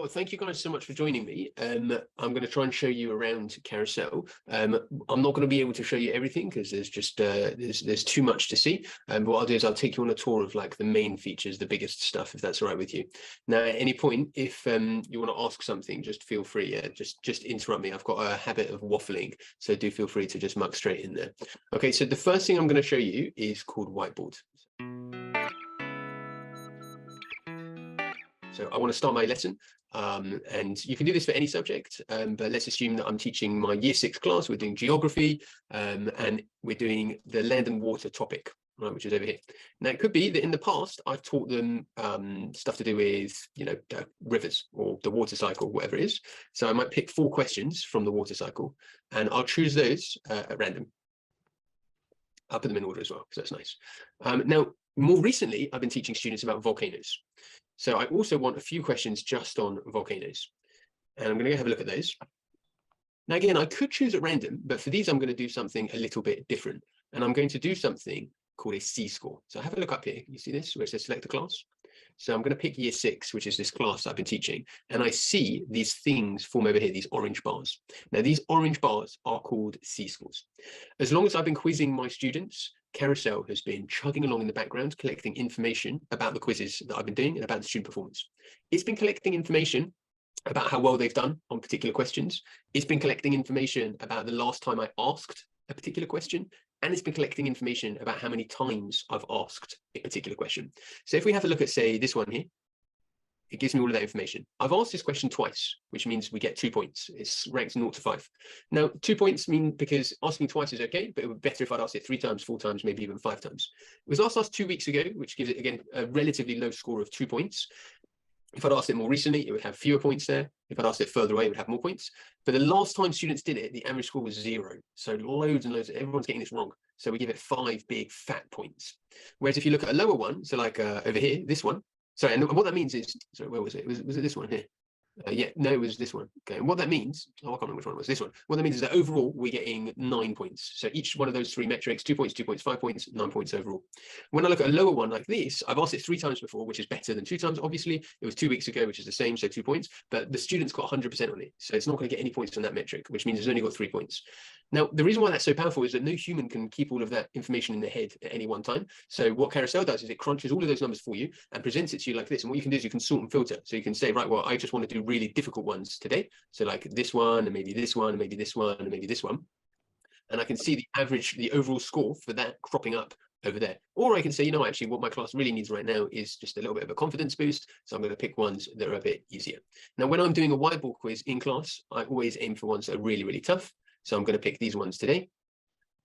Well, thank you guys so much for joining me. I'm going to try and show you around Carousel. I'm not going to be able to show you everything because there's just there's too much to see. But what I'll do is I'll take you on a tour of like the main features, the biggest stuff, if that's all right with you. Now, at any point, if you want to ask something, just feel free. Just interrupt me. I've got a habit of waffling, so do feel free to just muck straight in there. Okay, so the first thing I'm going to show you is called whiteboard. So I want to start my lesson, and you can do this for any subject, but let's assume that I'm teaching my year 6 class. We're doing geography, and we're doing the land and water topic, right, which is over here. Now, it could be that in the past, I've taught them stuff to do with, rivers or the water cycle, whatever it is. So I might pick 4 questions from the water cycle, and I'll choose those at random. I'll put them in order as well, because that's nice. Now, more recently, I've been teaching students about volcanoes. So I also want a few questions just on volcanoes. And I'm going to go have a look at those. Now, again, I could choose at random, but for these, I'm going to do something a little bit different. And I'm going to do something called a C-score. So have a look up here. You see this, where it says select a class? So I'm going to pick year 6, which is this class I've been teaching. And I see these things form over here, these orange bars. Now, these orange bars are called C-scores. As long as I've been quizzing my students, Carousel has been chugging along in the background, collecting information about the quizzes that I've been doing and about the student performance. It's been collecting information about how well they've done on particular questions. It's been collecting information about the last time I asked a particular question, and it's been collecting information about how many times I've asked a particular question. So if we have a look at, say, this one here, it gives me all of that information. I've asked this question twice, which means we get 2 points. It's ranked 0 to 5. Now, 2 points mean because asking twice is okay, but it would be better if I'd asked it 3 times, 4 times, maybe even 5 times. It was asked 2 weeks ago, which gives it, again, a relatively low score of 2 points. If I'd asked it more recently, it would have fewer points there. If I'd asked it further away, it would have more points. But the last time students did it, the average score was 0. So loads and loads, everyone's getting this wrong. So we give it 5 big fat points. Whereas if you look at a lower one, so like over here, this one, sorry, and what that means is, sorry, where was it? Was it this one here? Yeah, no, it was this one. Okay, and what that means, I can't remember which one it was, this one. What that means is that overall, we're getting 9 points. So each one of those 3 metrics, 2 points, 2 points, 5 points, 9 points overall. When I look at a lower one like this, I've asked it 3 times before, which is better than 2 times, obviously. It was 2 weeks ago, which is the same, so 2 points. But the student's got 100% on it. So it's not going to get any points on that metric, which means it's only got 3 points. Now, the reason why that's so powerful is that no human can keep all of that information in their head at any one time. So what Carousel does is it crunches all of those numbers for you and presents it to you like this. And what you can do is you can sort and filter. So you can say, right, well, I just want to do really difficult ones today. So like this one, and maybe this one, and maybe this one, and maybe this one. And I can see the average, the overall score for that cropping up over there. Or I can say, actually what my class really needs right now is just a little bit of a confidence boost. So I'm going to pick ones that are a bit easier. Now, when I'm doing a whiteboard quiz in class, I always aim for ones that are really, really tough. So I'm going to pick these ones today.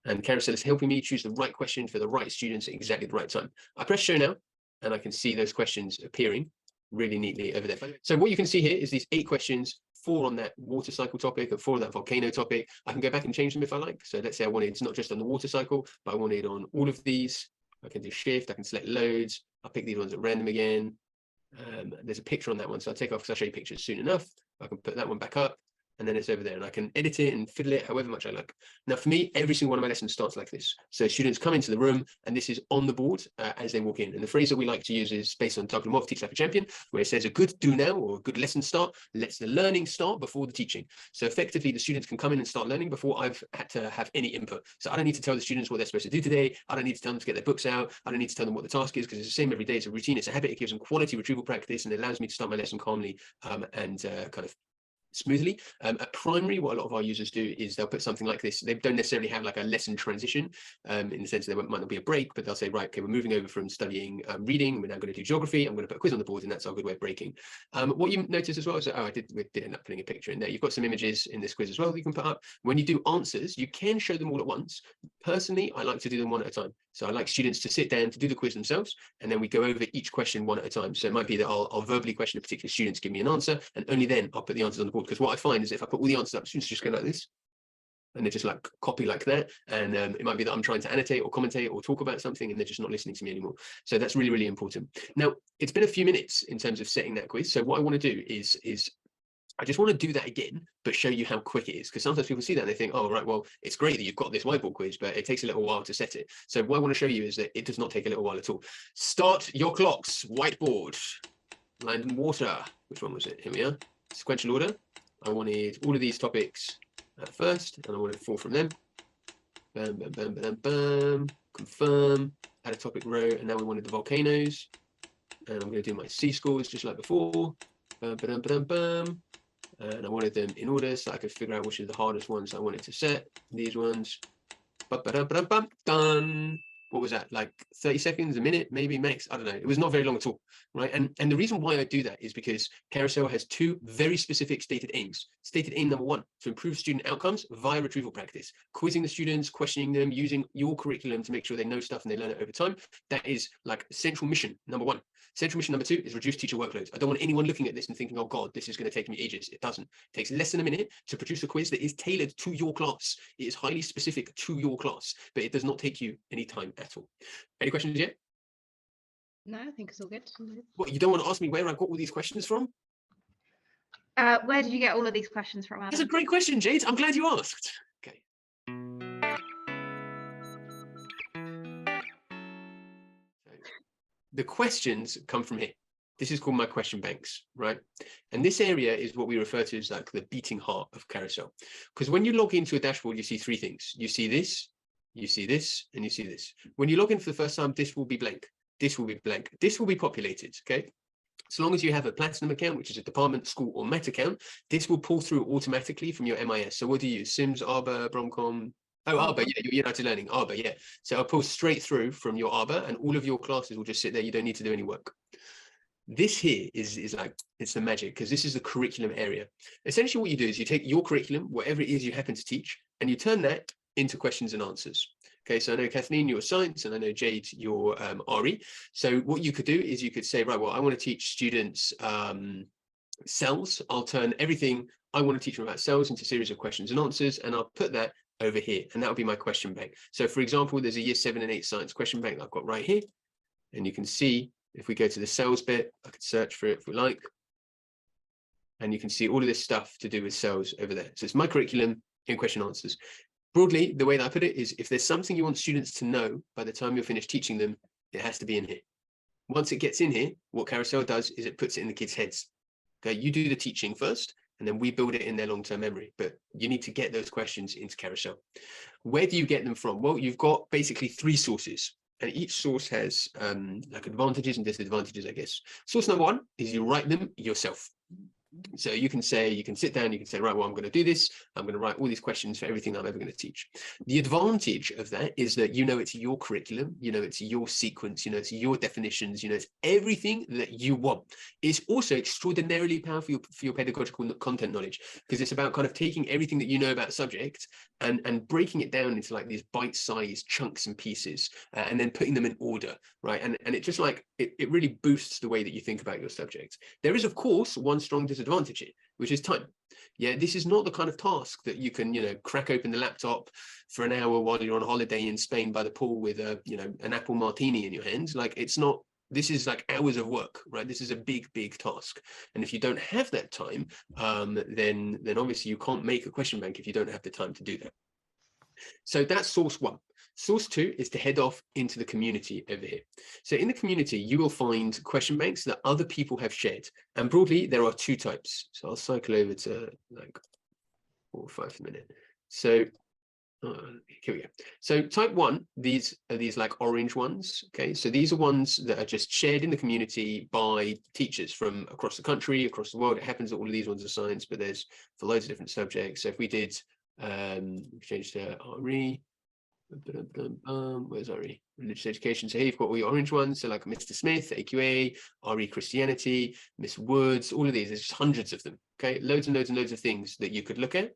And Carousel is helping me choose the right question for the right students at exactly the right time. I press show now, and I can see those questions appearing really neatly over there. So what you can see here is these 8 questions, 4 on that water cycle topic and 4 on that volcano topic. I can go back and change them if I like. So let's say I wanted it's not just on the water cycle, but I wanted on all of these. I can do shift, I can select loads. I'll pick these ones at random again. There's a picture on that one, so I'll take off because I'll show you pictures soon enough. I can put that one back up. And then it's over there, and I can edit it and fiddle it however much I like. Now, for me, every single one of my lessons starts like this. So students come into the room, and this is on the board as they walk in. And the phrase that we like to use is based on Doug Lemov, Teach Like a Champion, where it says a good do now or a good lesson start lets the learning start before the teaching. So effectively, the students can come in and start learning before I've had to have any input. So I don't need to tell the students what they're supposed to do today. I don't need to tell them to get their books out. I don't need to tell them what the task is because it's the same every day. It's a routine. It's a habit. It gives them quality retrieval practice, and it allows me to start my lesson calmly and kind of smoothly. At primary, what a lot of our users do is they'll put something like this. They don't necessarily have like a lesson transition in the sense that there might not be a break, but they'll say, right, okay, we're moving over from studying reading. We're now going to do geography. I'm going to put a quiz on the board, and that's our good way of breaking. What you notice as well is that, we did end up putting a picture in there. You've got some images in this quiz as well that you can put up. When you do answers, you can show them all at once. Personally, I like to do them one at a time. So I like students to sit down to do the quiz themselves, and then we go over each question one at a time. So it might be that I'll verbally question a particular student to give me an answer, and only then I'll put the answers on the board. Because what I find is if I put all the answers up, students just go like this, and they just like copy like that. And it might be that I'm trying to annotate or commentate or talk about something, and they're just not listening to me anymore. So that's really, really important. Now, it's been a few minutes in terms of setting that quiz. So what I want to do is I just want to do that again, but show you how quick it is. Because sometimes people see that and they think, oh, right, well, it's great that you've got this whiteboard quiz, but it takes a little while to set it. So what I want to show you is that it does not take a little while at all. Start your clocks, whiteboard. land and water. Which one was it? Here we are. Sequential order. I wanted all of these topics at first, and I wanted 4 from them. Bam, bam, bam, bam, bam. Confirm. Add a topic row, and now we wanted the volcanoes. And I'm going to do my C scores just like before. Bam, bam, bam, bam. And I wanted them in order so I could figure out which are the hardest ones I wanted to set. These ones. Done. What was that, like 30 seconds, a minute, maybe max? I don't know. It was not very long at all, right? And the reason why I do that is because Carousel has 2 very specific stated aims. Stated aim number 1, to improve student outcomes via retrieval practice, quizzing the students, questioning them, using your curriculum to make sure they know stuff and they learn it over time. That is like central mission number 1. Central mission number 2 is reduce teacher workloads. I don't want anyone looking at this and thinking, oh God, this is going to take me ages. It doesn't. It takes less than a minute to produce a quiz that is tailored to your class. It is highly specific to your class, but it does not take you any time at all. Any questions yet? No, I think it's all good. What, you don't want to ask me where I got all these questions from? Where did you get all of these questions from, Adam? That's a great question, Jade. I'm glad you asked. Okay. The questions come from here. This is called my question banks, right? And this area is what we refer to as like the beating heart of Carousel. Because when you log into a dashboard, you see 3 things. You see this, and you see this. When you log in for the first time, this will be blank. This will be blank. This will be populated, okay? So long as you have a platinum account, which is a department, school, or Met account, this will pull through automatically from your MIS. So what do you use? Sims, Arbor, Bromcom? Oh, Arbor, yeah, your United Learning, Arbor, yeah. So I'll pull straight through from your Arbor, and all of your classes will just sit there. You don't need to do any work. This here is like, it's the magic, because this is the curriculum area. Essentially what you do is you take your curriculum, whatever it is you happen to teach, and you turn that into questions and answers. Okay, so I know Kathleen, you're science, and I know Jade, you're RE. So what you could do is you could say, right, well, I want to teach students cells. I'll turn everything I want to teach them about cells into a series of questions and answers, and I'll put that over here, and that'll be my question bank. So for example, there's a year 7 and 8 science question bank that I've got right here, and you can see if we go to the cells bit, I could search for it if we like, and you can see all of this stuff to do with cells over there. So it's my curriculum in question answers. Broadly, the way that I put it is, if there's something you want students to know by the time you're finished teaching them, it has to be in here. Once it gets in here, what Carousel does is it puts it in the kids' heads. Okay, you do the teaching first, and then we build it in their long-term memory. But you need to get those questions into Carousel. Where do you get them from? Well, you've got basically 3 sources, and each source has like advantages and disadvantages, I guess. Source number 1 is you write them yourself. So you can say, you can sit down, you can say, right, well, I'm going to do this. I'm going to write all these questions for everything I'm ever going to teach. The advantage of that is that you know it's your curriculum, you know it's your sequence, you know it's your definitions, you know it's everything that you want. It's also extraordinarily powerful for your pedagogical content knowledge, because it's about kind of taking everything that you know about a subject and breaking it down into like these bite-sized chunks and pieces, and then putting them in order, right? And it just like, it really boosts the way that you think about your subject. There is, of course, one strong disadvantage here, which is time. Yeah, this is not the kind of task that you can, you know, crack open the laptop for an hour while you're on holiday in Spain by the pool with a, you know, an apple martini in your hands. Like, it's not, this is like hours of work, right? This is a big task. And if you don't have that time, then obviously you can't make a question bank if you don't have the time to do that. So that's source 1. Source 2 is to head off into the community over here. So in the community, you will find question banks that other people have shared. And broadly, there are 2 types. So I'll cycle over to like 4 or 5 a minute. So here we go. So type 1, these are these like orange ones. Okay, so these are ones that are just shared in the community by teachers from across the country, across the world. It happens that all of these ones are science, but there's for loads of different subjects. So if we did change to RE, where's RE? Religious education. So here you've got all your orange ones. So like Mr. Smith, AQA, RE Christianity, Miss Woods, all of these. There's just hundreds of them. Okay, loads and loads and loads of things that you could look at.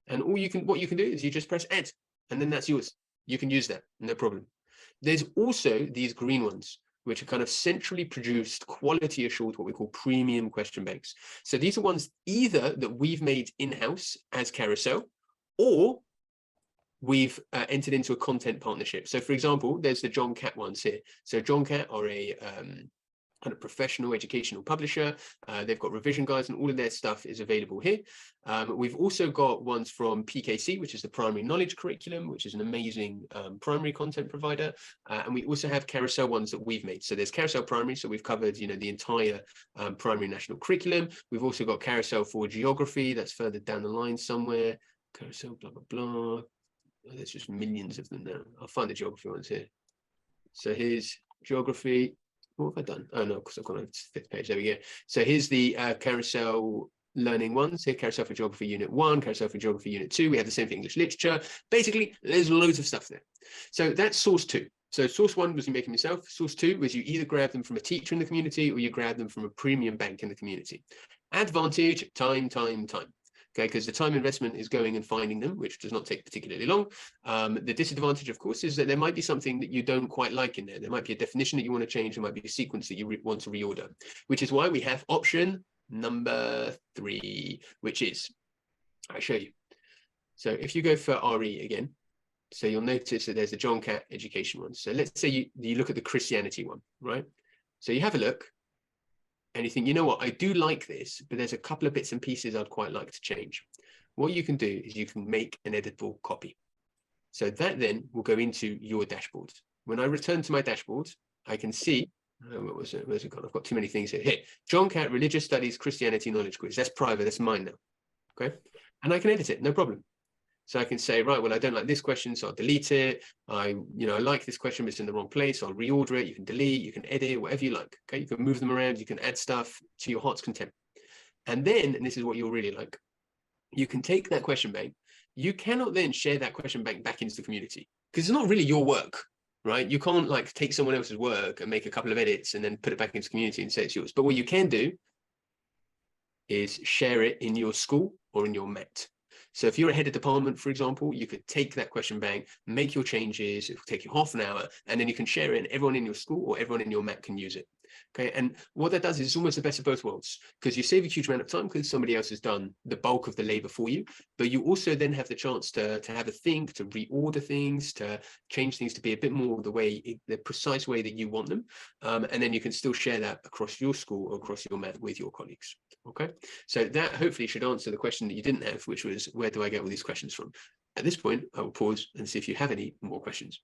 And what you can do is you just press add, and then that's yours. You can use that, no problem. There's also these green ones, which are kind of centrally produced, quality assured, what we call premium question banks. So these are ones either that we've made in-house as Carousel, or we've entered into a content partnership. So for example, there's the John Cat ones here. So John Cat are a kind of professional educational publisher. They've got revision guides, and all of their stuff is available here. We've also got ones from PKC, which is the Primary Knowledge Curriculum, which is an amazing primary content provider. And we also have Carousel ones that we've made. So there's Carousel Primary, so we've covered, you know, the entire primary national curriculum. We've also got Carousel for geography, that's further down the line somewhere. Carousel, blah, blah, blah. Oh, there's just millions of them now. I'll find the geography ones here. So here's geography. What have I done? Oh no, because I've gone over to the 5th page. There we go. So here's the Carousel learning ones. Here, Carousel for Geography Unit 1, Carousel for Geography Unit 2. We have the same for English Literature. Basically, there's loads of stuff there. So that's source 2. So source 1 was you make them yourself. Source 2 was you either grab them from a teacher in the community or you grab them from a premium bank in the community. Advantage, time. Okay, because the time investment is going and finding them, which does not take particularly long. The disadvantage, of course, is that there might be something that you don't quite like in there. There might be a definition that you want to change. There might be a sequence that you want to reorder, which is why we have option number 3, which is, I'll show you. So if you go for RE again, so you'll notice that there's the John Catt education one. So let's say you look at the Christianity one, right? So you have a look. And you think, you know what, I do like this, but there's a couple of bits and pieces I'd quite like to change. What you can do is you can make an editable copy. So that then will go into your dashboard. When I return to my dashboard, I can see, what was it? Where's it gone? I've got too many things here. Here, John Catt, Religious Studies, Christianity Knowledge Quiz. That's private, that's mine now. Okay. And I can edit it, no problem. So I can say, right, well, I don't like this question, so I'll delete it. I like this question, but it's in the wrong place. So I'll reorder it. You can delete, you can edit, whatever you like. Okay, you can move them around. You can add stuff to your heart's content. And then, and this is what you'll really like, you can take that question bank. You cannot then share that question bank back into the community because it's not really your work, right? You can't like take someone else's work and make a couple of edits and then put it back into the community and say it's yours. But what you can do is share it in your school or in your MET. So if you're a head of department, for example, you could take that question bank, make your changes, it will take you half an hour, and then you can share it and everyone in your school or everyone in your MET can use it. Okay, and what that does is it's almost the best of both worlds because you save a huge amount of time because somebody else has done the bulk of the labor for you, but you also then have the chance to have a think, to reorder things, to change things to be a bit more the precise way that you want them, and then you can still share that across your school or across your MET with your colleagues. Okay, so that hopefully should answer the question that you didn't have, which was where do I get all these questions from? At this point, I will pause and see if you have any more questions.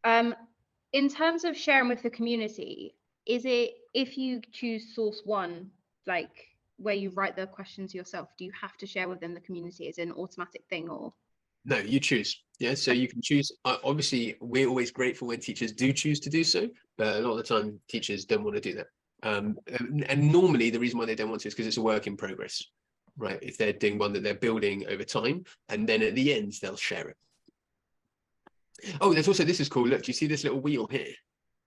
In terms of sharing with the community, is it if you choose source 1, like where you write the questions yourself, do you have to share within the community? Is it an automatic thing or? No, you choose. Yeah, so you can choose. Obviously, we're always grateful when teachers do choose to do so, but a lot of the time teachers don't want to do that. And normally the reason why they don't want to is because it's a work in progress, right? If they're doing one that they're building over time, and then at the end, they'll share it. Oh, there's also, this is cool. Look, do you see this little wheel here?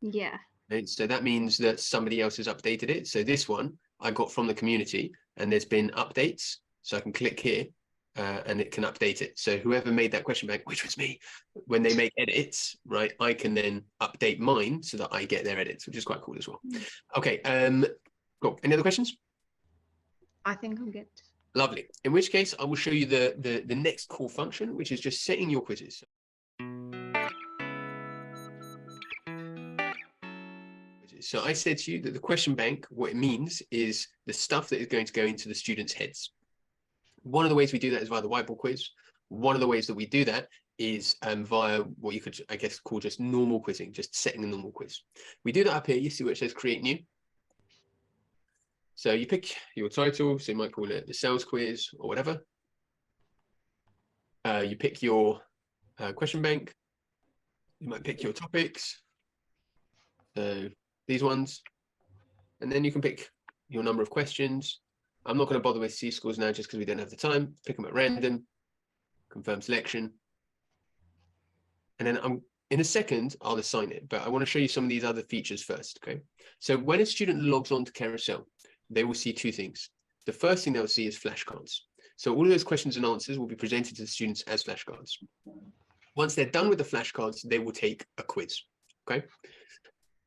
Yeah. And so that means that somebody else has updated it. So this one I got from the community and there's been updates. So I can click here and it can update it. So whoever made that question bank, which was me, when they make edits, right, I can then update mine so that I get their edits, which is quite cool as well. Okay, cool. Any other questions? I think I'm good. Lovely. In which case I will show you the next core function, which is just setting your quizzes. So I said to you that the question bank, what it means is the stuff that is going to go into the students' heads. One of the ways we do that is via the whiteboard quiz. One of the ways that we do that is via what you could, I guess, call just normal quizzing, just setting a normal quiz. We do that up here. You see where it says create new. So you pick your title. So you might call it the sales quiz or whatever. You pick your question bank. You might pick your topics. So these ones, and then you can pick your number of questions. I'm not going to bother with C scores now just because we don't have the time. Pick them at random, confirm selection. And then in a second, I'll assign it, but I want to show you some of these other features first, okay? So when a student logs on to Carousel, they will see two things. The first thing they'll see is flashcards. So all of those questions and answers will be presented to the students as flashcards. Once they're done with the flashcards, they will take a quiz, okay?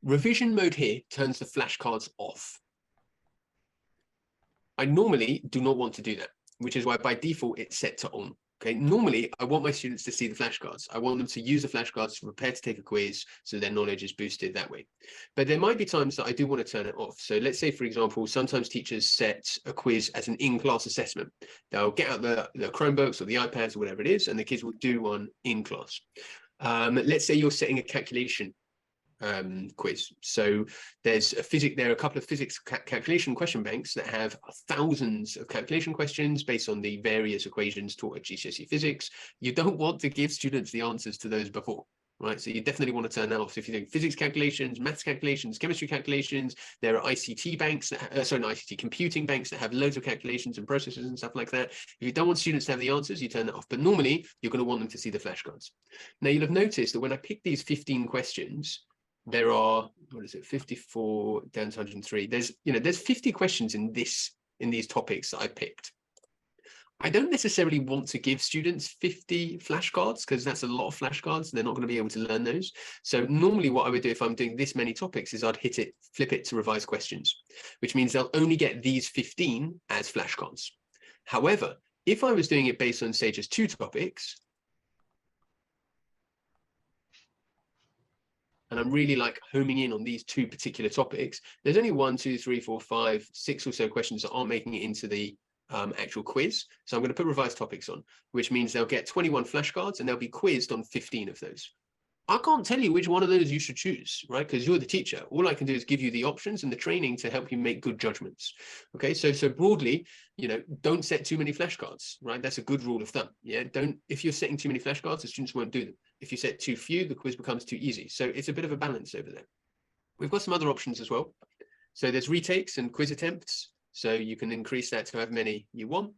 Revision mode here turns the flashcards off. I normally do not want to do that, which is why by default it's set to on. Okay, normally I want my students to see the flashcards. I want them to use the flashcards to prepare to take a quiz so their knowledge is boosted that way. But there might be times that I do want to turn it off. So let's say, for example, sometimes teachers set a quiz as an in-class assessment. They'll get out the Chromebooks or the iPads or whatever it is, and the kids will do one in class. Let's say you're setting a calculation quiz. So there are a couple of physics calculation question banks that have thousands of calculation questions based on the various equations taught at GCSE physics. You don't want to give students the answers to those before, right? So you definitely want to turn that off. So if you're doing physics calculations, maths calculations, chemistry calculations, there are ICT banks, ICT computing banks that have loads of calculations and processes and stuff like that. If you don't want students to have the answers, you turn that off. But normally you're going to want them to see the flashcards. Now you'll have noticed that when I pick these 15 questions, there are, 54 down to 103. There's 50 questions in these topics that I picked. I don't necessarily want to give students 50 flashcards because that's a lot of flashcards. They're not going to be able to learn those. So normally what I would do if I'm doing this many topics is I'd flip it to revise questions, which means they'll only get these 15 as flashcards. However, if I was doing it based on, say, just 2 topics, and I'm really like homing in on these 2 particular topics, there's only 1, 2, 3, 4, 5, 6 or so questions that aren't making it into the actual quiz. So I'm going to put revised topics on, which means they'll get 21 flashcards and they'll be quizzed on 15 of those. I can't tell you which one of those you should choose, right? Because you're the teacher. All I can do is give you the options and the training to help you make good judgments. Okay, so broadly, don't set too many flashcards, right? That's a good rule of thumb. Yeah, if you're setting too many flashcards, the students won't do them. If you set too few, the quiz becomes too easy. So it's a bit of a balance over there. We've got some other options as well. So there's retakes and quiz attempts. So you can increase that to however many you want.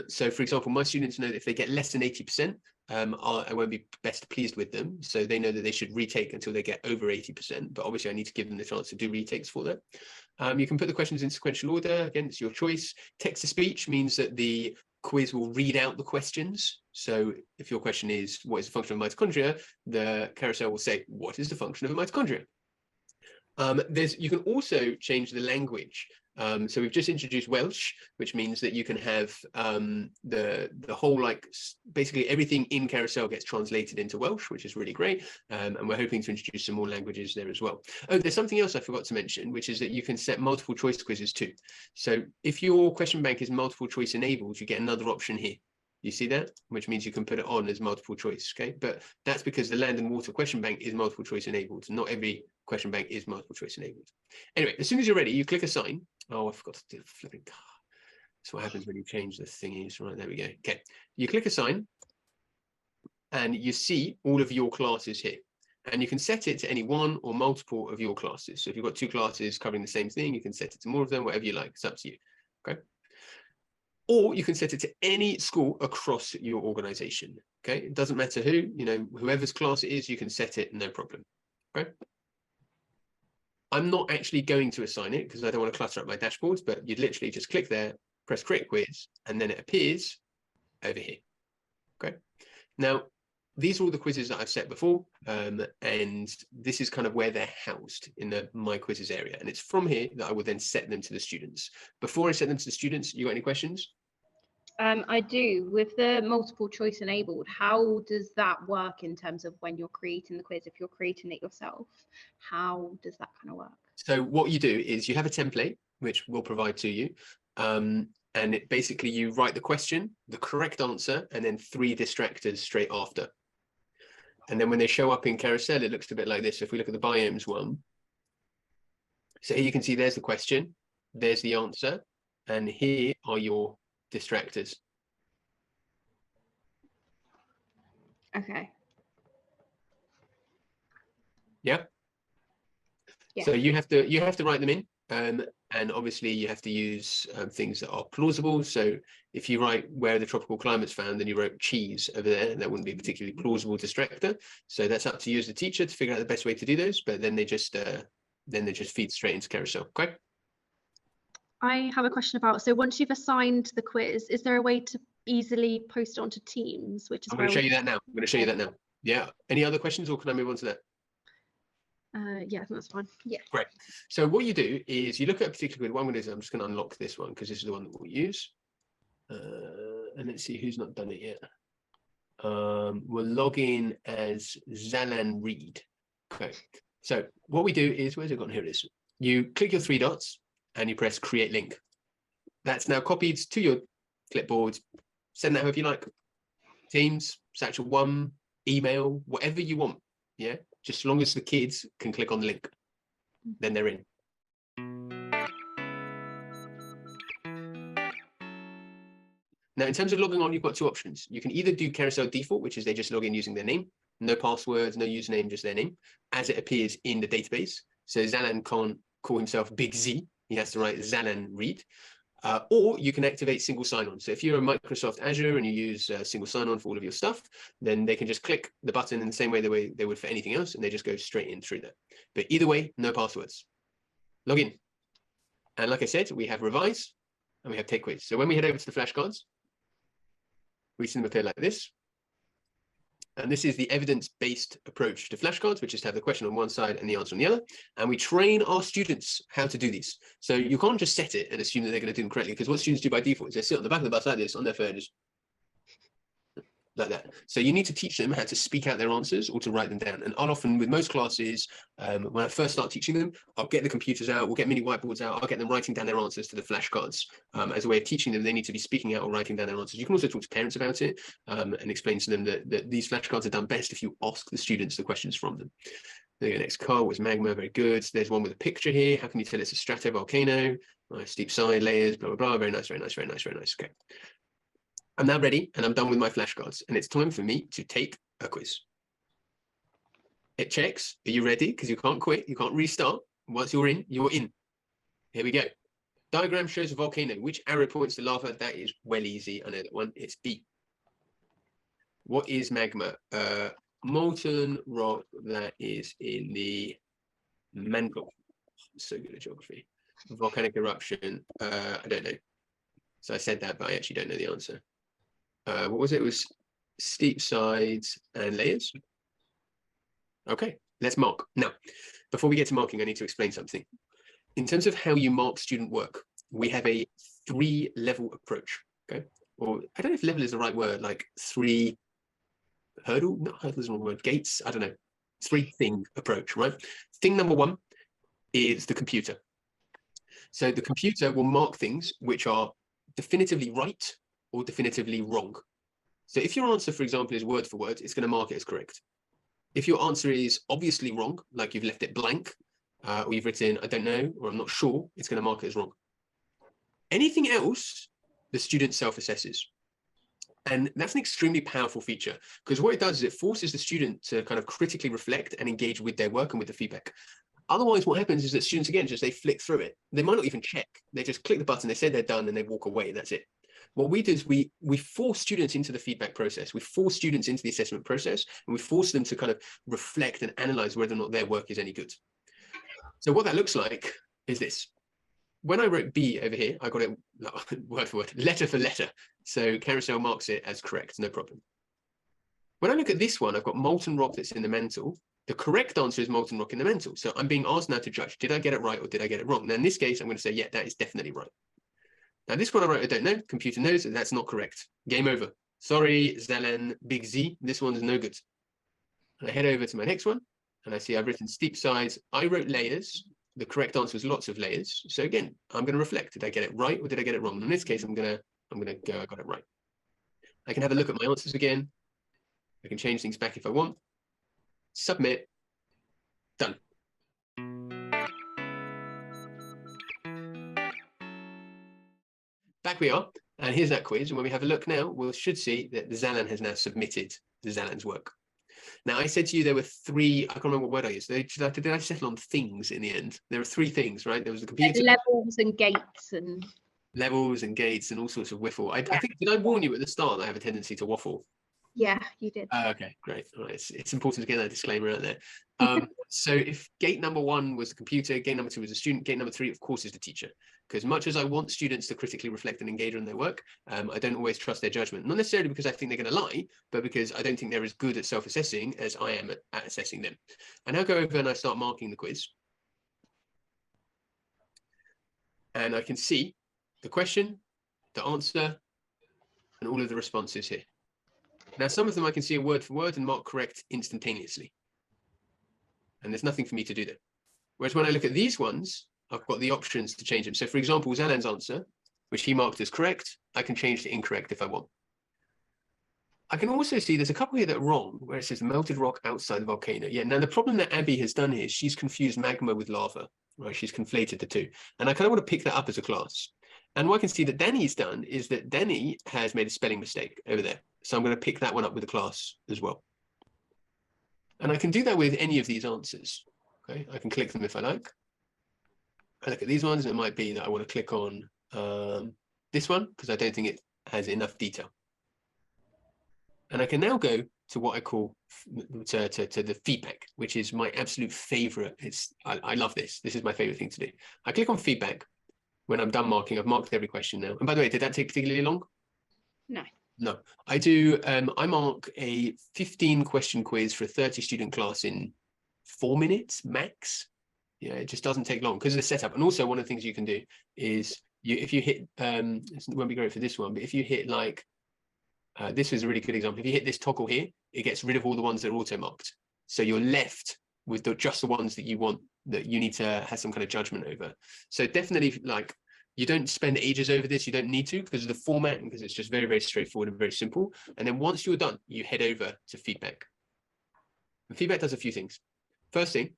So for example, my students know that if they get less than 80%, I won't be best pleased with them. So they know that they should retake until they get over 80%. But obviously I need to give them the chance to do retakes for that. You can put the questions in sequential order. Again, it's your choice. Text to speech means that the quiz will read out the questions. So if your question is, what is the function of mitochondria? The carousel will say, what is the function of a mitochondria? You can also change the language. So we've just introduced Welsh, which means that you can have the whole, basically everything in Carousel gets translated into Welsh, which is really great. And we're hoping to introduce some more languages there as well. Oh, there's something else I forgot to mention, which is that you can set multiple choice quizzes too. So if your question bank is multiple choice enabled, you get another option here. You see that? Which means you can put it on as multiple choice, okay? But that's because the land and water question bank is multiple choice enabled. Not every question bank is multiple choice enabled. Anyway, as soon as you're ready, you click assign. Oh, I forgot to do the flipping car. That's what happens when you change the thingies. Right, there we go. Okay, you click assign and you see all of your classes here. And you can set it to any one or multiple of your classes. So if you've got 2 classes covering the same thing, you can set it to more of them, whatever you like. It's up to you, okay? Or you can set it to any school across your organization. Okay, it doesn't matter who, whoever's class it is, you can set it, no problem. Okay. I'm not actually going to assign it because I don't want to clutter up my dashboards, but you'd literally just click there, press create quiz, and then it appears over here. Okay. Now, these are all the quizzes that I've set before, and this is kind of where they're housed in the My Quizzes area. And it's from here that I will then set them to the students. Before I set them to the students, you got any questions? I do. With the multiple choice enabled, how does that work in terms of when you're creating the quiz? If you're creating it yourself, how does that kind of work? So what you do is you have a template, which we'll provide to you. And it basically, you write the question, the correct answer, and then 3 distractors straight after. And then when they show up in Carousel, it looks a bit like this. If we look at the biomes one, so here you can see there's the question, there's the answer, and here are your distractors. Okay. Yeah. Yeah. So you have to write them in, and obviously you have to use things that are plausible. So if you write where the tropical climate's found, then you wrote cheese over there, that wouldn't be a particularly plausible distractor. So that's up to you as the teacher to figure out the best way to do those. But then they just feed straight into Carousel. Okay. I have a question about, so once you've assigned the quiz, is there a way to easily post it onto Teams? Which is I'm going to show you that now. I'm going to show you that now. Yeah. Any other questions, or can I move on to that? Yeah, I think that's fine. Yeah. Great. So what you do is you look at a particular quiz. What I'm going to do is I'm just going to unlock this one because this is the one that we'll use. And let's see who's not done it yet. We'll log in as Zalan Reed. Okay. So what we do is, where's it gone? Here it is. You click your three dots and you press create link. That's now copied to your clipboard. Send that however you like. Teams, Satchel 1, email, whatever you want. Yeah, just as long as the kids can click on the link, then they're in. Now, in terms of logging on, you've got two options. You can either do Carousel default, which is they just log in using their name, no passwords, no username, just their name, as it appears in the database. So Zalan can't call himself Big Z. He has to write Zalan Reed. Or you can activate single sign-on. So if you're a Microsoft Azure and you use single sign-on for all of your stuff, then they can just click the button in the same way they would for anything else, and they just go straight in through that. But either way, no passwords. Log in. And like I said, we have revise and we have take quiz. So when we head over to the flashcards, we see them appear like this. And this is the evidence-based approach to flashcards, which is to have the question on one side and the answer on the other. And we train our students how to do these. So you can't just set it and assume that they're going to do them correctly, because what students do by default is they sit on the back of the bus like this on their phone, just like that. So you need to teach them how to speak out their answers or to write them down. And I'll often, with most classes, when I first start teaching them, I'll get the computers out, we'll get mini whiteboards out, I'll get them writing down their answers to the flashcards. As a way of teaching them, they need to be speaking out or writing down their answers. You can also talk to parents about it and explain to them that these flashcards are done best if you ask the students the questions from them. There you go, next card was magma, very good. There's one with a picture here. How can you tell it's a stratovolcano? Nice steep side layers, blah, blah, blah. Very nice, very nice, very nice, very nice. Okay. I'm now ready and I'm done with my flashcards, and it's time for me to take a quiz. It checks, are you ready? Because you can't quit, you can't restart. Once you're in, you're in. Here we go. Diagram shows a volcano. Which arrow points to lava? That is well easy. I know that one. It's B. What is magma? Molten rock that is in the mantle. I'm so good at geography. Volcanic eruption. I don't know. So I said that, but I actually don't know the answer. What was it? It was steep sides and layers. Okay, let's mark. Now, before we get to marking, I need to explain something. In terms of how you mark student work, we have a 3-level approach, okay? Or I don't know if level is the right word, like 3 hurdle, not hurdle is the wrong word, gates, I don't know, 3-thing approach, right? Thing number 1 is the computer. So the computer will mark things which are definitively right or definitively wrong. So if your answer, for example, is word for word, it's going to mark it as correct. If your answer is obviously wrong, like you've left it blank, or you've written, I don't know, or I'm not sure, it's going to mark it as wrong. Anything else, the student self-assesses. And that's an extremely powerful feature, because what it does is it forces the student to kind of critically reflect and engage with their work and with the feedback. Otherwise, what happens is that students, again, they flick through it. They might not even check. They just click the button, they say they're done, and they walk away, and that's it. What we do is we force students into the feedback process. We force students into the assessment process, and we force them to kind of reflect and analyze whether or not their work is any good. So what that looks like is this. When I wrote B over here, I got it word for word, letter for letter. So Carousel marks it as correct, no problem. When I look at this one, I've got molten rock that's in the mantle. The correct answer is molten rock in the mantle. So I'm being asked now to judge, did I get it right or did I get it wrong? Now in this case, I'm going to say, yeah, that is definitely right. Now this one I wrote, I don't know, computer knows that that's not correct. Game over. Sorry, Zalan, Big Z, this one's no good. And I head over to my next one, and I see I've written steep sides. I wrote layers. The correct answer was lots of layers. So again, I'm going to reflect. Did I get it right or did I get it wrong? And in this case, I'm going to go, I got it right. I can have a look at my answers again. I can change things back if I want. Submit. Done. Back we are, and here's that quiz. And when we have a look now, we should see that Zalan has now submitted Zalan's work. Now, I said to you there were 3, I can't remember what word I used. Did I settle on things in the end? There were 3 things, right? There was the computer. Levels and gates and... Levels and gates and all sorts of whiffle. I think, did I warn you at the start that I have a tendency to waffle? Yeah, you did. Okay, great. All right. It's important to get that disclaimer out there. So if gate number 1 was the computer, gate number 2 was the student, gate number 3, of course, is the teacher. Because much as I want students to critically reflect and engage on their work, I don't always trust their judgment. Not necessarily because I think they're going to lie, but because I don't think they're as good at self-assessing as I am at assessing them. I now go over and I start marking the quiz. And I can see the question, the answer, and and all of the responses here. Now, some of them I can see a word for word and mark correct instantaneously. And there's nothing for me to do there. Whereas when I look at these ones, I've got the options to change them. So for example, Zalan's answer, which he marked as correct, I can change to incorrect if I want. I can also see there's a couple here that are wrong, where it says melted rock outside the volcano. Yeah, now the problem that Abby has done here is she's confused magma with lava, right? She's conflated the two. And I kind of want to pick that up as a class. And what I can see that Danny's done is that Danny has made a spelling mistake over there. So I'm going to pick that one up with the class as well. And I can do that with any of these answers. Okay, I can click them if I like. I look at these ones, and it might be that I want to click on this one because I don't think it has enough detail. And I can now go to what I call to the feedback, which is my absolute favorite. I love this. This is my favorite thing to do. I click on feedback when I'm done marking. I've marked every question now. And by the way, did that take particularly long? No. No, I do. I mark a 15 question quiz for a 30 student class in 4 minutes max. Yeah, it just doesn't take long because of the setup. And also one of the things you can do is if you hit, it won't be great for this one, but if you hit like, this is a really good example. If you hit this toggle here, it gets rid of all the ones that are auto marked. So you're left with just the ones that you want, that you need to have some kind of judgment over. So definitely, like, you don't spend ages over this. You don't need to because of the format and because it's just very, very straightforward and very simple. And then once you're done, you head over to feedback. And feedback does a few things. First thing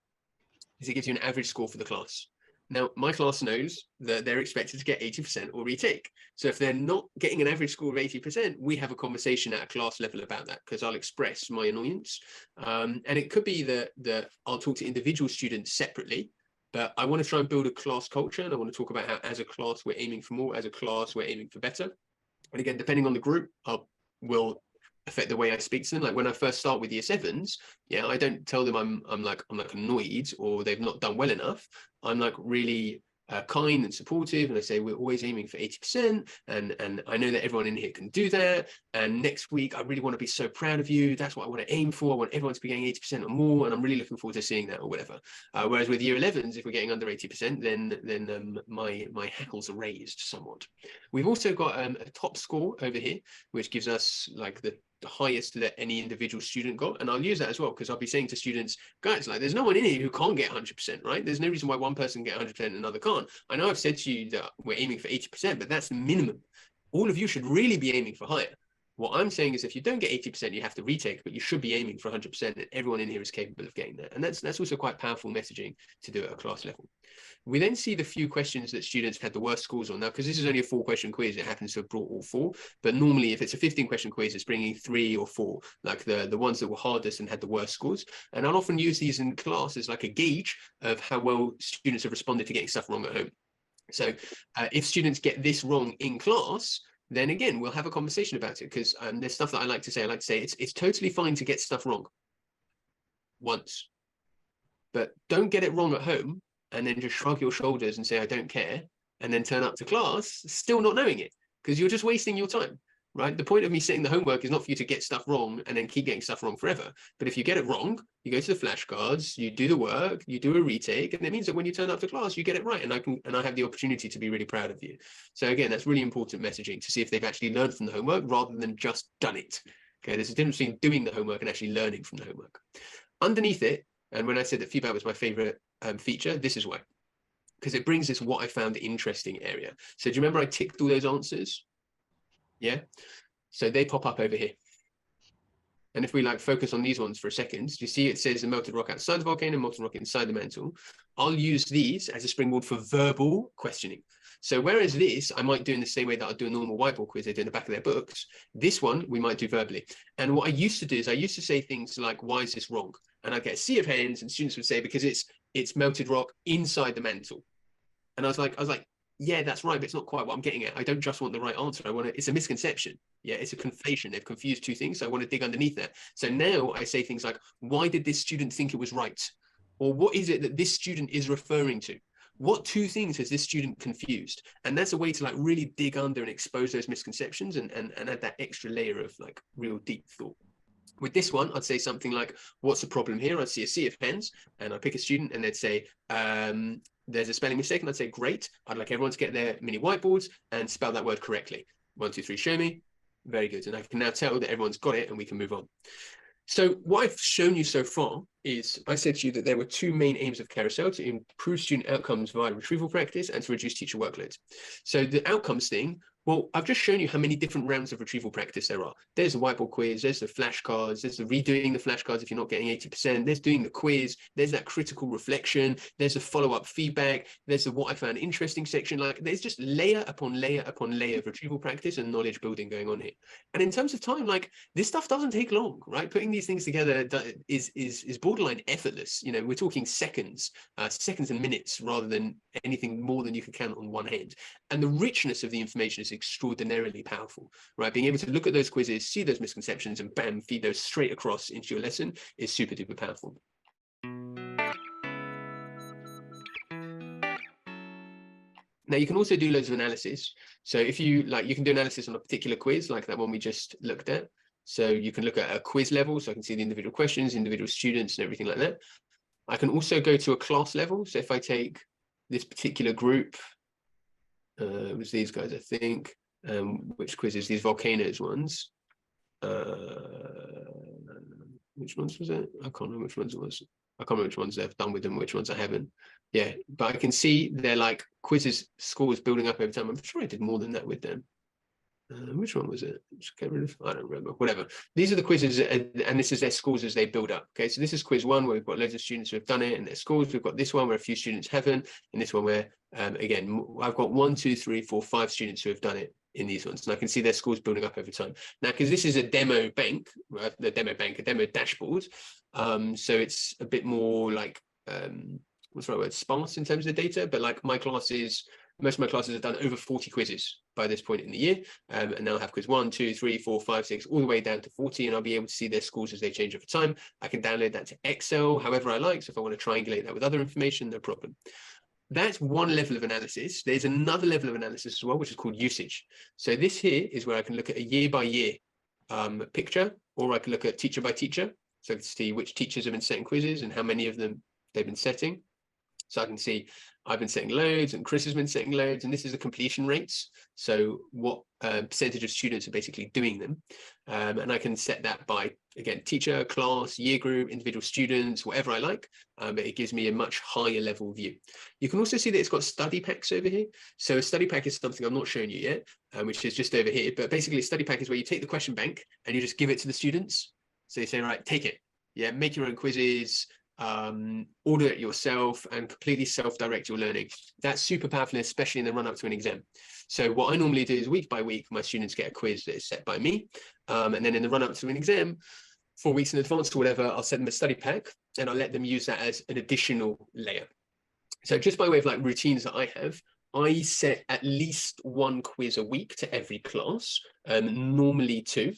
is it gives you an average score for the class. Now, my class knows that they're expected to get 80% or retake. So if they're not getting an average score of 80%, we have a conversation at a class level about that because I'll express my annoyance. And it could be that I'll talk to individual students separately, but I want to try and build a class culture. And I want to talk about how as a class, we're aiming for more, as a class, we're aiming for better. And again, depending on the group, will affect the way I speak to them. Like when I first start with year sevens, yeah, I don't tell them I'm like annoyed or they've not done well enough. I'm like really kind and supportive, and I say we're always aiming for 80%, and I know that everyone in here can do that. And next week, I really want to be so proud of you. That's what I want to aim for. I want everyone to be getting 80% or more, and I'm really looking forward to seeing that or whatever. Whereas with year 11s, if we're getting under 80%, then my hackles are raised somewhat. We've also got a top score over here, which gives us like the highest that any individual student got, and I'll use that as well because I'll be saying to students, guys, like there's no one in here who can't get 100%, right? There's no reason why one person can get 100% and another can't. I know I've said to you that we're aiming for 80%, but that's the minimum. All of you should really be aiming for higher. What I'm saying is if you don't get 80%, you have to retake, but you should be aiming for 100%, and everyone in here is capable of getting that. And that's also quite powerful messaging to do at a class level. We then see the few questions that students had the worst scores on. Now, because this is only a 4-question quiz, it happens to have brought all 4. But normally, if it's a 15-question quiz, it's bringing 3 or 4, like the ones that were hardest and had the worst scores. And I'll often use these in class as like a gauge of how well students have responded to getting stuff wrong at home. So if students get this wrong in class, then again, we'll have a conversation about it because there's stuff that I like to say. I like to say it's totally fine to get stuff wrong once, but don't get it wrong at home and then just shrug your shoulders and say, I don't care, and then turn up to class still not knowing it because you're just wasting your time, right? The point of me setting the homework is not for you to get stuff wrong and then keep getting stuff wrong forever. But if you get it wrong, you go to the flashcards, you do the work, you do a retake, and it means that when you turn up to class, you get it right. And I have the opportunity to be really proud of you. So again, that's really important messaging to see if they've actually learned from the homework rather than just done it. Okay, there's a difference between doing the homework and actually learning from the homework. Underneath it, and when I said that feedback was my favorite feature, this is why. Because it brings us what I found interesting area. So do you remember I ticked all those answers? Yeah. So they pop up over here. And if we like focus on these ones for a second, you see it says the melted rock outside the volcano, molten rock inside the mantle. I'll use these as a springboard for verbal questioning. So whereas this, I might do in the same way that I'll do a normal whiteboard quiz they do in the back of their books, this one we might do verbally. And what I used to do is I used to say things like, why is this wrong? And I'd get a sea of hands and students would say, because it's melted rock inside the mantle. And I was like, yeah, that's right, but it's not quite what I'm getting at. I don't just want the right answer. It's a misconception. Yeah, it's a conflation. They've confused two things. So I want to dig underneath that. So now I say things like, why did this student think it was right? Or what is it that this student is referring to? What 2 things has this student confused? And that's a way to like really dig under and expose those misconceptions and add that extra layer of like real deep thought. With this one, I'd say something like, what's the problem here? I'd see a sea of pens and I'd pick a student and they'd say, there's a spelling mistake. And I'd say, great. I'd like everyone to get their mini whiteboards and spell that word correctly. 1, 2, 3, show me. Very good. And I can now tell that everyone's got it and we can move on. So what I've shown you so far is I said to you that there were two main aims of Carousel: to improve student outcomes via retrieval practice and to reduce teacher workload. So the outcomes thing, well, I've just shown you how many different rounds of retrieval practice there are. There's the whiteboard quiz, there's the flashcards, there's the redoing the flashcards if you're not getting 80%, there's doing the quiz, there's that critical reflection, there's the follow-up feedback, there's the what I found interesting section. Like, there's just layer upon layer upon layer of retrieval practice and knowledge building going on here. And in terms of time, like, this stuff doesn't take long, right? Putting these things together is borderline effortless. You know, we're talking seconds and minutes rather than anything more than you can count on one hand. And the richness of the information is extraordinarily powerful, right? Being able to look at those quizzes, see those misconceptions, and bam, feed those straight across into your lesson is super duper powerful. Now, you can also do loads of analysis. So if you like, you can do analysis on a particular quiz like that one we just looked at. So you can look at a quiz level, so I can see the individual questions, individual students, and everything like that. I can also go to a class level. So if I take this particular group, it was these guys, I think, which quizzes, these volcanoes ones. Which ones was it? I can't remember which ones it was. I can't remember which ones they've done with them, which ones I haven't. Yeah, but I can see they're like quizzes, scores building up over time. I'm sure I did more than that with them. Which one was it? Just get rid of, I don't remember, whatever. These are the quizzes, and this is their scores as they build up. Okay, so this is quiz one, where we've got loads of students who have done it and their scores. We've got this one where a few students haven't, and this one where, again, I've got 1, 2, 3, 4, 5 students who have done it in these ones, and I can see their scores building up over time. Now, because this is a demo bank, right? A demo dashboard, so it's a bit more like, what's the right word, sparse in terms of the data, but like my classes, most of my classes have done over 40 quizzes by this point in the year, and now I have quiz 1, 2, 3, 4, 5, 6, all the way down to 40, and I'll be able to see their scores as they change over time. I can download that to Excel however I like, so if I want to triangulate that with other information, no problem. That's one level of analysis. There's another level of analysis as well, which is called usage. So this here is where I can look at a year by year picture, or I can look at teacher by teacher, so to see which teachers have been setting quizzes and how many of them they've been setting. So I can see I've been setting loads and Chris has been setting loads, and this is the completion rates. So what percentage of students are basically doing them. And I can set that by, again, teacher, class, year group, individual students, whatever I like, but it gives me a much higher level view. You can also see that it's got study packs over here. So a study pack is something I'm not showing you yet, which is just over here. But basically a study pack is where you take the question bank and you just give it to the students. So you say, right, take it. Yeah, make your own quizzes, order it yourself, and completely self-direct your learning. That's super powerful, especially in the run-up to an exam. So what I normally do is week by week, my students get a quiz that is set by me. And then in the run-up to an exam, 4 weeks in advance or whatever, I'll send them a study pack and I'll let them use that as an additional layer. So just by way of like routines that I have, I set at least 1 quiz a week to every class, normally 2.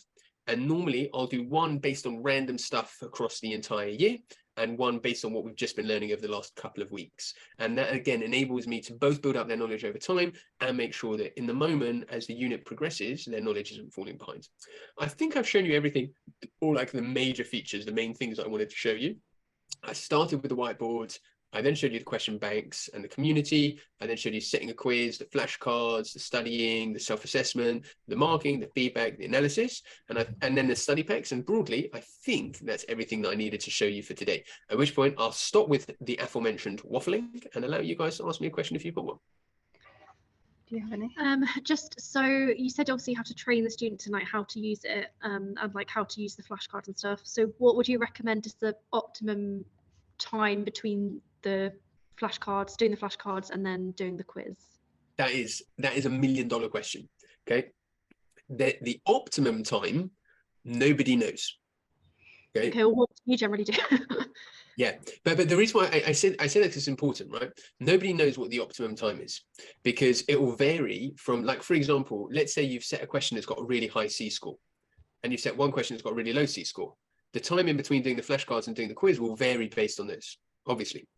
And normally I'll do 1 based on random stuff across the entire year, and 1 based on what we've just been learning over the last couple of weeks. And that, again, enables me to both build up their knowledge over time and make sure that in the moment, as the unit progresses, their knowledge isn't falling behind. I think I've shown you everything, all like the major features, the main things I wanted to show you. I started with the whiteboard. I then showed you the question banks and the community. I then showed you setting a quiz, the flashcards, the studying, the self-assessment, the marking, the feedback, the analysis, and then the study packs. And broadly, I think that's everything that I needed to show you for today. At which point I'll stop with the aforementioned waffling and allow you guys to ask me a question if you've got one. Do you have any? Just so you said, obviously you have to train the student tonight how to use it, and like how to use the flashcards and stuff. So what would you recommend is the optimum time between the flashcards, doing the flashcards, and then doing the quiz? That is a $1 million question. Okay, the optimum time, nobody knows. Okay, well, what do you generally do? Yeah, but the reason why I said that it's important, right? Nobody knows what the optimum time is, because it will vary from, like, for example, let's say you've set a question that's got a really high C score, and you've set one question that's got a really low C score. The time in between doing the flashcards and doing the quiz will vary based on this, obviously.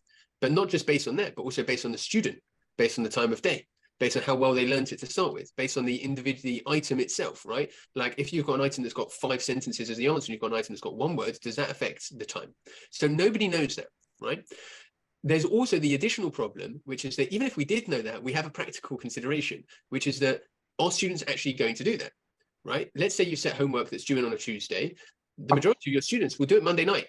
But not just based on that, but also based on the student, based on the time of day, based on how well they learned it to start with, based on the item itself, right? Like if you've got an item that's got 5 sentences as the answer, and you've got an item that's got 1 word, does that affect the time? So nobody knows that, right? There's also the additional problem, which is that even if we did know that, we have a practical consideration, which is that are students actually going to do that? right? Let's say you set homework that's due in on a Tuesday. The majority of your students will do it Monday night,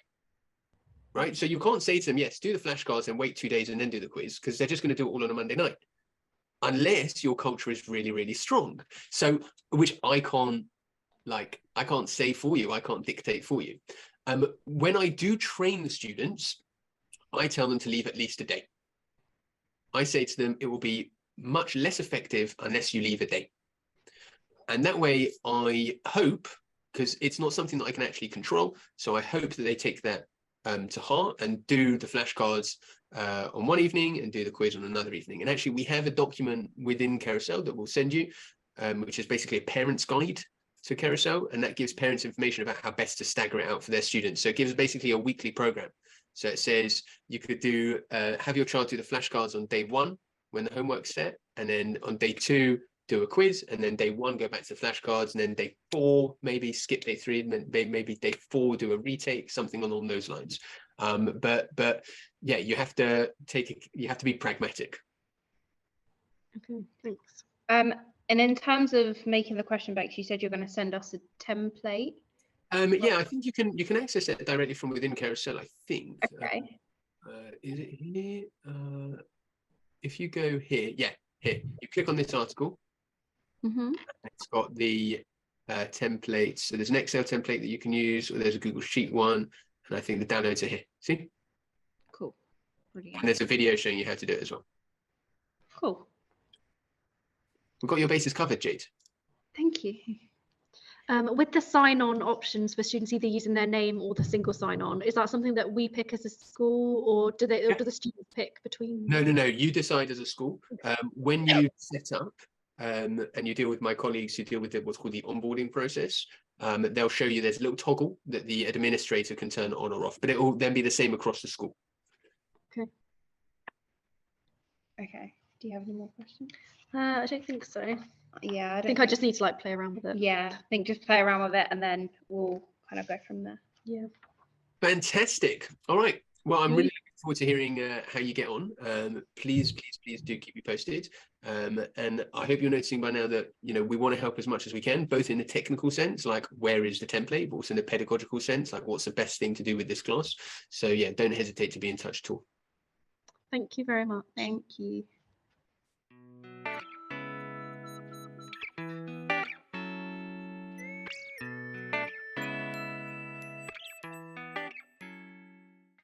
right? So you can't say to them, yes, do the flashcards and wait 2 days and then do the quiz, because they're just going to do it all on a Monday night, unless your culture is really, really strong. So, which I can't say for you, I can't dictate for you. When I do train the students, I tell them to leave at least a day. I say to them, it will be much less effective unless you leave a day. And that way, I hope, because it's not something that I can actually control, so I hope that they take that to heart and do the flashcards on one evening and do the quiz on another evening. And actually, we have a document within Carousel that we'll send you, which is basically a parent's guide to Carousel, and that gives parents information about how best to stagger it out for their students. So it gives basically a weekly program. So it says you could do have your child do the flashcards on day 1 when the homework's set, and then on day 2 do a quiz, and then day 1 go back to flashcards, and then day 4 maybe skip day 3, and then maybe day 4 do a retake, something along those lines. But yeah, you have to be pragmatic. Okay, thanks. And in terms of making the question banks, you said you're going to send us a template. Yeah, I think you can access it directly from within Carousel, I think. Okay. Is it here? If you go here, yeah, here, you click on this article. It's got the templates. So there's an Excel template that you can use, or there's a Google Sheet one, and I think the downloads are here. See? Cool. Brilliant. And there's a video showing you how to do it as well. Cool. We've got your bases covered, Jade. Thank you. With the sign-on options for students either using their name or the single sign-on, is that something that we pick as a school, or do the students pick between? No. You decide as a school. When you set up and you deal with my colleagues who deal with what's called the onboarding process, they'll show you there's a little toggle that the administrator can turn on or off, but it will then be the same across the school. Okay. Do you have any more questions? I don't think so. Yeah, I think I just need to play around with it. Yeah, I think just play around with it and then we'll kind of go from there. Yeah. Fantastic. All right. Well, I'm really looking forward to hearing how you get on. Please do keep me posted. And I hope you're noticing by now that, we want to help as much as we can, both in the technical sense, like where is the template, but also in the pedagogical sense, like what's the best thing to do with this class. So yeah, don't hesitate to be in touch at all. Thank you very much. Thank you.